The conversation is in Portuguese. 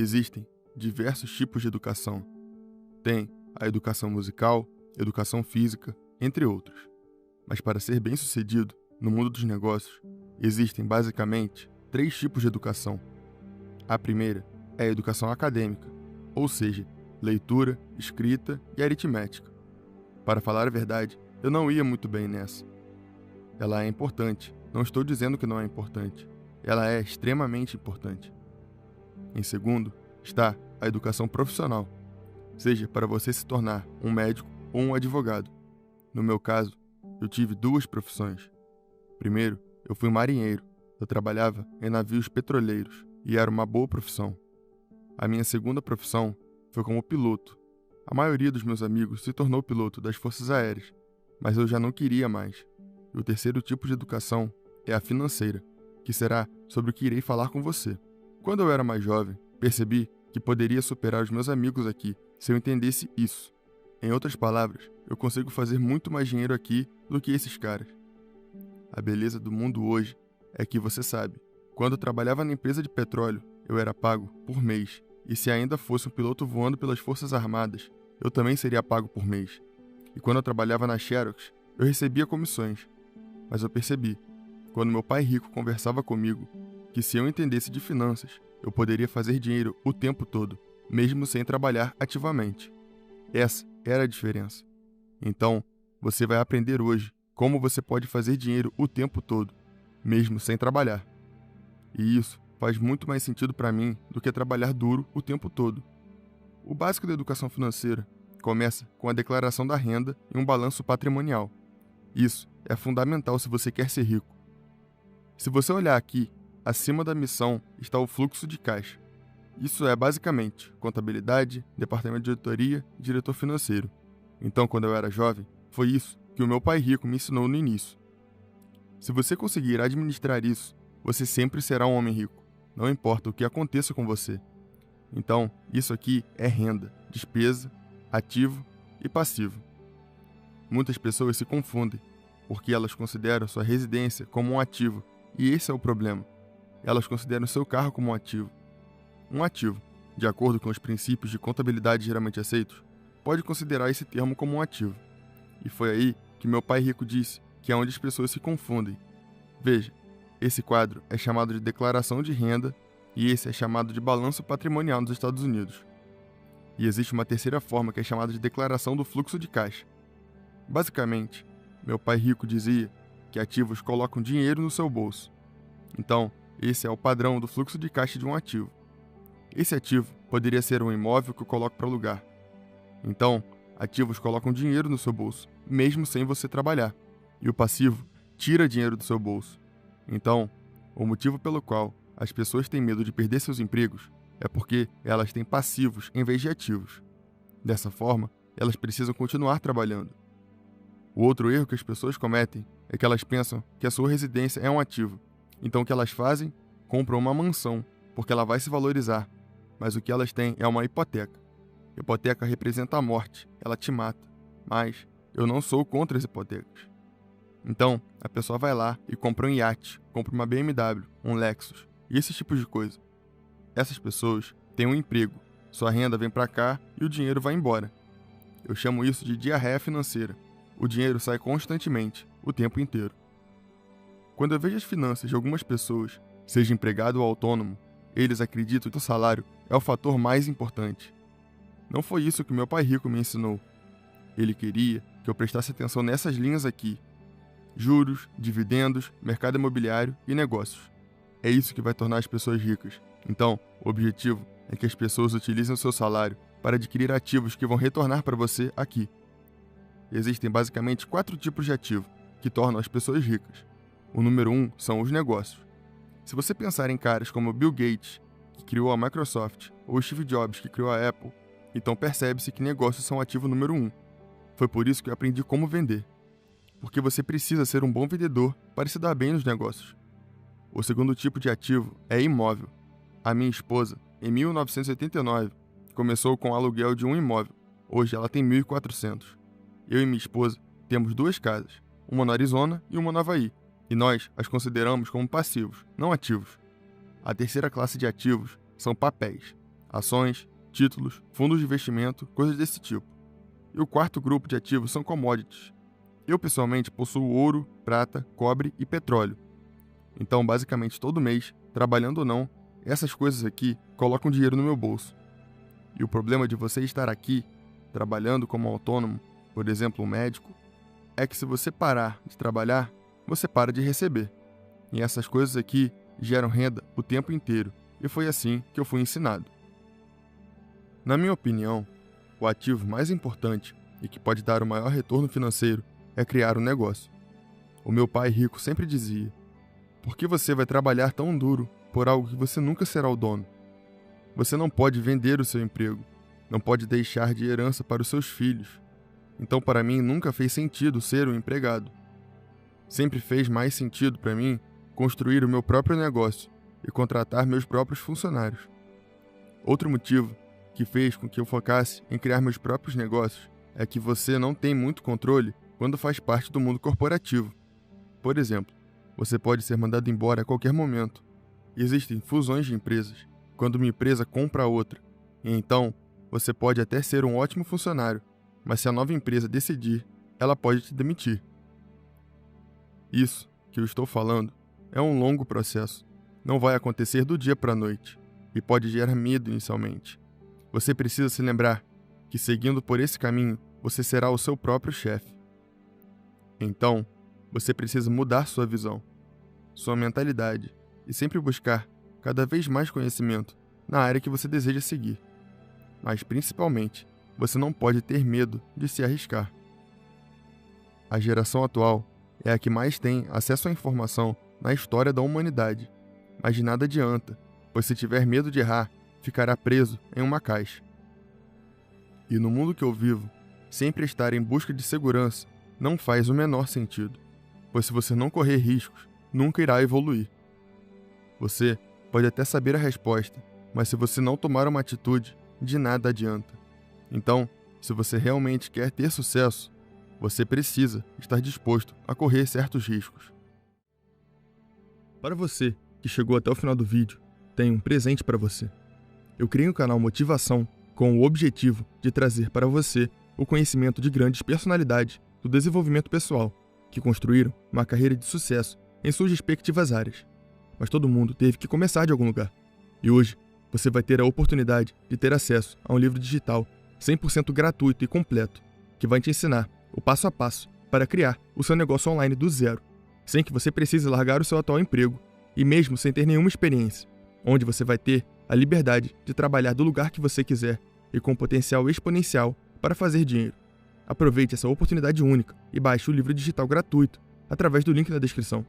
Existem diversos tipos de educação. Tem a educação musical, educação física, entre outros. Mas para ser bem-sucedido no mundo dos negócios, existem basicamente 3 tipos de educação. A primeira é a educação acadêmica, ou seja, leitura, escrita e aritmética. Para falar a verdade, eu não ia muito bem nessa. Ela é importante, não estou dizendo que não é importante. Ela é extremamente importante. Em segundo, está a educação profissional, seja para você se tornar um médico ou um advogado. No meu caso, eu tive 2 profissões. Primeiro, eu fui marinheiro. Eu trabalhava em navios petroleiros e era uma boa profissão. A minha segunda profissão foi como piloto. A maioria dos meus amigos se tornou piloto das Forças Aéreas, mas eu já não queria mais. E o terceiro tipo de educação é a financeira, que será sobre o que irei falar com você. Quando eu era mais jovem, percebi que poderia superar os meus amigos aqui se eu entendesse isso. Em outras palavras, eu consigo fazer muito mais dinheiro aqui do que esses caras. A beleza do mundo hoje é que você sabe, quando eu trabalhava na empresa de petróleo, eu era pago por mês, e se ainda fosse um piloto voando pelas Forças Armadas, eu também seria pago por mês. E quando eu trabalhava na Xerox, eu recebia comissões. Mas eu percebi, quando meu pai rico conversava comigo, que se eu entendesse de finanças, eu poderia fazer dinheiro o tempo todo, mesmo sem trabalhar ativamente. Essa era a diferença. Então, você vai aprender hoje como você pode fazer dinheiro o tempo todo, mesmo sem trabalhar. E isso faz muito mais sentido para mim do que trabalhar duro o tempo todo. O básico da educação financeira começa com a declaração da renda e um balanço patrimonial. Isso é fundamental se você quer ser rico. Se você olhar aqui, acima da missão está o fluxo de caixa. Isso é basicamente contabilidade, departamento de auditoria e diretor financeiro. Então, quando eu era jovem, foi isso que o meu pai rico me ensinou no início. Se você conseguir administrar isso, você sempre será um homem rico, não importa o que aconteça com você. Então, isso aqui é renda, despesa, ativo e passivo. Muitas pessoas se confundem, porque elas consideram sua residência como um ativo, e esse é o problema. Elas consideram seu carro como um ativo. Um ativo, de acordo com os princípios de contabilidade geralmente aceitos, pode considerar esse termo como um ativo. E foi aí que meu pai rico disse que é onde as pessoas se confundem. Veja, esse quadro é chamado de declaração de renda e esse é chamado de balanço patrimonial nos Estados Unidos. E existe uma terceira forma que é chamada de declaração do fluxo de caixa. Basicamente, meu pai rico dizia que ativos colocam dinheiro no seu bolso. Então, esse é o padrão do fluxo de caixa de um ativo. Esse ativo poderia ser um imóvel que eu coloco para alugar. Então, ativos colocam dinheiro no seu bolso, mesmo sem você trabalhar. E o passivo tira dinheiro do seu bolso. Então, o motivo pelo qual as pessoas têm medo de perder seus empregos é porque elas têm passivos em vez de ativos. Dessa forma, elas precisam continuar trabalhando. O outro erro que as pessoas cometem é que elas pensam que a sua residência é um ativo. Então o que elas fazem? Compram uma mansão, porque ela vai se valorizar. Mas o que elas têm é uma hipoteca. Hipoteca representa a morte, ela te mata. Mas eu não sou contra as hipotecas. Então, a pessoa vai lá e compra um iate, compra uma BMW, um Lexus, e esse tipo de coisa. Essas pessoas têm um emprego, sua renda vem para cá e o dinheiro vai embora. Eu chamo isso de diarreia financeira. O dinheiro sai constantemente, o tempo inteiro. Quando eu vejo as finanças de algumas pessoas, seja empregado ou autônomo, eles acreditam que o salário é o fator mais importante. Não foi isso que meu pai rico me ensinou. Ele queria que eu prestasse atenção nessas linhas aqui: juros, dividendos, mercado imobiliário e negócios. É isso que vai tornar as pessoas ricas. Então, o objetivo é que as pessoas utilizem o seu salário para adquirir ativos que vão retornar para você aqui. Existem basicamente 4 tipos de ativo que tornam as pessoas ricas. O número 1 são os negócios. Se você pensar em caras como Bill Gates, que criou a Microsoft, ou Steve Jobs, que criou a Apple, então percebe-se que negócios são ativo número 1. Foi por isso que eu aprendi como vender. Porque você precisa ser um bom vendedor para se dar bem nos negócios. O segundo tipo de ativo é imóvel. A minha esposa, em 1989, começou com o aluguel de um imóvel. Hoje ela tem 1.400. Eu e minha esposa temos 2 casas, uma no Arizona e uma no Havaí, e nós as consideramos como passivos, não ativos. A terceira classe de ativos são papéis. ações, títulos, fundos de investimento, coisas desse tipo. E o quarto grupo de ativos são commodities. Eu, pessoalmente, possuo ouro, prata, cobre e petróleo. Então, basicamente, todo mês, trabalhando ou não, essas coisas aqui colocam dinheiro no meu bolso. E o problema de você estar aqui, trabalhando como autônomo, por exemplo, um médico, é que se você parar de trabalhar, você para de receber. E essas coisas aqui geram renda o tempo inteiro, e foi assim que eu fui ensinado. Na minha opinião, o ativo mais importante e que pode dar o maior retorno financeiro é criar um negócio. O meu pai rico sempre dizia: por que você vai trabalhar tão duro por algo que você nunca será o dono? Você não pode vender o seu emprego, não pode deixar de herança para os seus filhos. Então, para mim, nunca fez sentido ser um empregado. Sempre fez mais sentido para mim construir o meu próprio negócio e contratar meus próprios funcionários. Outro motivo que fez com que eu focasse em criar meus próprios negócios é que você não tem muito controle quando faz parte do mundo corporativo. Por exemplo, você pode ser mandado embora a qualquer momento. Existem fusões de empresas, quando uma empresa compra outra, e então você pode até ser um ótimo funcionário, mas se a nova empresa decidir, ela pode te demitir. Isso que eu estou falando é um longo processo. Não vai acontecer do dia para a noite, e pode gerar medo inicialmente. Você precisa se lembrar que, seguindo por esse caminho, você será o seu próprio chefe. Então, você precisa mudar sua visão, sua mentalidade e sempre buscar cada vez mais conhecimento na área que você deseja seguir. Mas, principalmente, você não pode ter medo de se arriscar. A geração atual é a que mais tem acesso à informação na história da humanidade, mas de nada adianta, pois se tiver medo de errar, ficará preso em uma caixa. E no mundo que eu vivo, sempre estar em busca de segurança não faz o menor sentido, pois se você não correr riscos, nunca irá evoluir. Você pode até saber a resposta, mas se você não tomar uma atitude, de nada adianta. Então, se você realmente quer ter sucesso, você precisa estar disposto a correr certos riscos. Para você que chegou até o final do vídeo, tenho um presente para você. Eu criei um canal Motivação com o objetivo de trazer para você o conhecimento de grandes personalidades do desenvolvimento pessoal, que construíram uma carreira de sucesso em suas respectivas áreas. Mas todo mundo teve que começar de algum lugar. E hoje, você vai ter a oportunidade de ter acesso a um livro digital 100% gratuito e completo, que vai te ensinar o passo a passo para criar o seu negócio online do zero, sem que você precise largar o seu atual emprego e mesmo sem ter nenhuma experiência, onde você vai ter a liberdade de trabalhar do lugar que você quiser e com potencial exponencial para fazer dinheiro. Aproveite essa oportunidade única e baixe o livro digital gratuito através do link na descrição.